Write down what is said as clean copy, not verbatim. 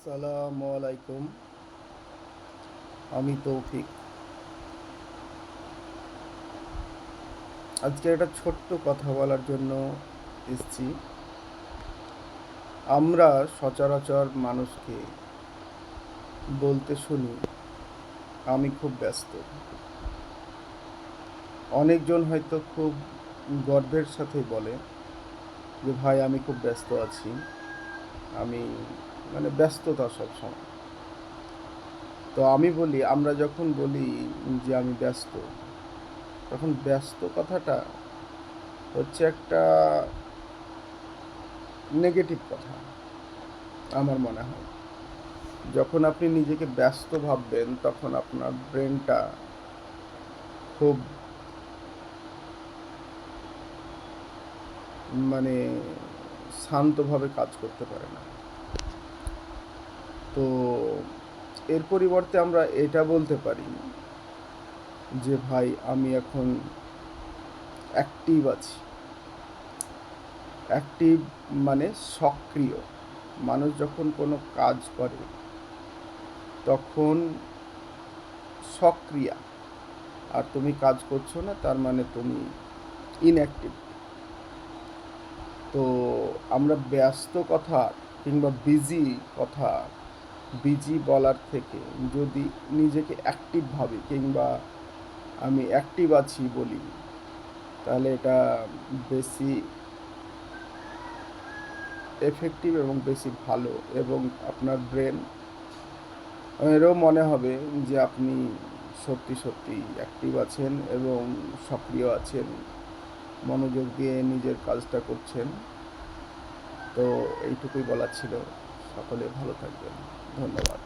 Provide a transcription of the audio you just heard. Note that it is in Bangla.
আসসালামু আলাইকুম। আমি তৌফিক। আজকে একটা ছোট্ট কথা বলার জন্য এসেছি। আমরা সচরাচর মানুষকে বলতে শুনি, আমি খুব ব্যস্ত। অনেকজন হয়তো খুব গর্বের সাথে বলে যে ভাই আমি খুব ব্যস্ত আছি। আমি ব্যস্ততা সবসময়। তো আমি বলি, আমরা যখন বলি যে আমি ব্যস্ত, তখন ব্যস্ত কথাটা হচ্ছে একটা নেগেটিভ কথা আমার মনে হয়। যখন আপনি নিজেকে ব্যস্ত ভাববেন তখন আপনার ব্রেনটা খুব মানে শান্তভাবে কাজ করতে পারে না। তো এর পরিবর্তে আমরা এটা বলতে পারি যে ভাই আমি এখন অ্যাক্টিভ আছি। অ্যাক্টিভ মানে সক্রিয়। মানুষ যখন কোনো কাজ করে তখন সক্রিয়া, আর তুমি কাজ করছো না তার মানে তুমি ইনঅ্যাক্টিভ। তো আমরা ব্যস্ত কথা কিংবা কথা বিজি বলার থেকে যদি নিজেকে অ্যাক্টিভ ভাবি কিংবা আমি অ্যাক্টিভ আছি বলি, তাহলে এটা বেশি এফেক্টিভ এবং বেশি ভালো, এবং আপনার ব্রেন এরও মনে হবে যে আপনি সত্যি সত্যি অ্যাক্টিভ আছেন এবং সক্রিয় আছেন, মনোযোগ দিয়ে নিজের কাজটা করছেন। তো এইটুকুই বলার ছিল। সকলে ভালো থাকবেন। ধন্যবাদ।